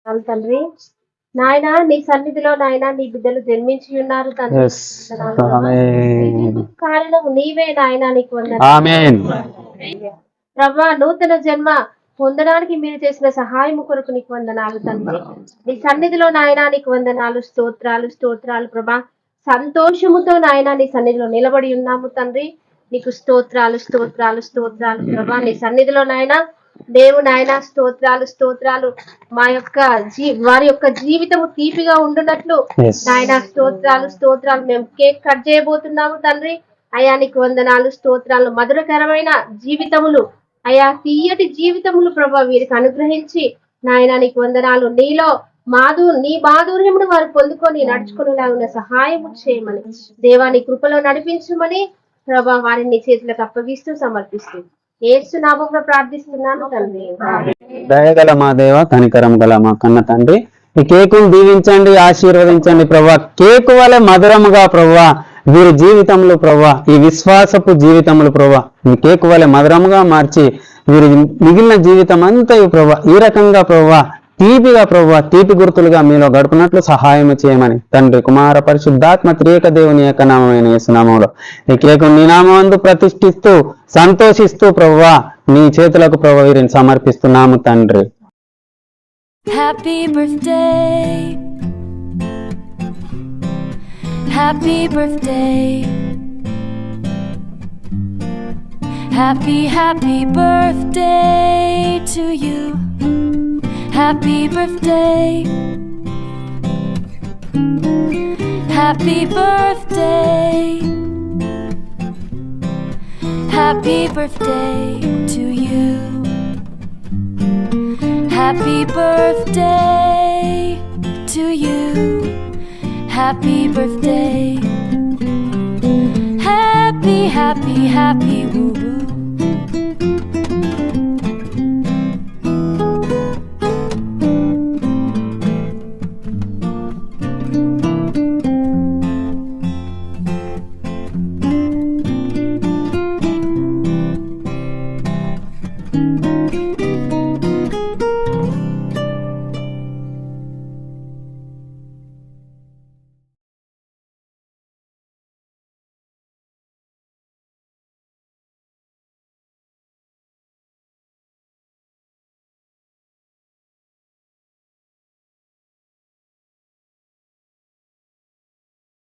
చాలు తండ్రి. నాయన నీ సన్నిధిలో నాయన నీ బిడ్డలు జన్మించి ఉన్నారు తండ్రి. Yes. Amen. కారణం నీవే నాయన, నీకు Amen. ప్రభా నూతన జన్మ పొందడానికి మీరు చేసిన సహాయం కొరకు నీకు వందనాలు తండ్రి. నీ సన్నిధిలో నాయన నీకు వందనాలు, స్తోత్రాలు స్తోత్రాలు ప్రభా. సంతోషముతో నాయన నీ సన్నిధిలో నిలబడి ఉన్నాము తండ్రి. నీకు స్తోత్రాలు స్తోత్రాలు స్తోత్రాలు ప్రభా. నీ సన్నిధిలో నాయన దేవుడు నాయన స్తోత్రాలు స్తోత్రాలు. మా యొక్క వారి యొక్క జీవితము తీపిగా ఉండునట్లు నాయన స్తోత్రాలు స్తోత్రాలు. మేము కేక్ కట్ చేయబోతున్నాము తండ్రి. అయా నీకు వందనాలు స్తోత్రాలు. మధురకరమైన జీవితములు అయా, తీయటి జీవితములు ప్రభా వీరికి అనుగ్రహించి నాయన నీకు వందనాలు. నీలో నీ మాధుర్యమును వారు పొందుకొని నడుచుకునేలాగా సహాయము చేయమని దేవా నీ కృపలో నడిపించమని ప్రభా వారిని నీ చేతులకు అప్పగిస్తూ సమర్పిస్తూ యేసు నామములో ప్రార్థిస్తున్నాను తండ్రి. దయగల మా దేవ, కనికరం గల మా కన్న తండ్రి, ఈ కేకును దీవించండి, ఆశీర్వదించండి ప్రభా. కేకు వలె మధురముగా ప్రభా వీరి జీవితంలో ప్రభా, ఈ విశ్వాసపు జీవితములు ప్రభా ఈ కేకు వలె మధురముగా మార్చి వీరి మిగిలిన జీవితం అంతయు ప్రభా ఈ రకంగా ప్రభా తీపిగా ప్రభా తీపి గుర్తులుగా మీలో గడుపునట్లు సహాయం చేయమని తండ్రి, కుమార, పరిశుద్ధాత్మ త్రియేక దేవుని యొక్క నామమైన యేసునామంలో ఈ కేకు నీ నామందు ప్రతిష్ఠిస్తూ సంతోషిస్తూ ప్రభా నీ చేతులకు ప్రభా వీరిని సమర్పిస్తున్నాము తండ్రి. Happy birthday, happy birthday, happy birthday to you. Happy birthday, happy birthday, happy birthday to you. Happy birthday to you. Happy birthday. Happy, happy, happy, woo woo.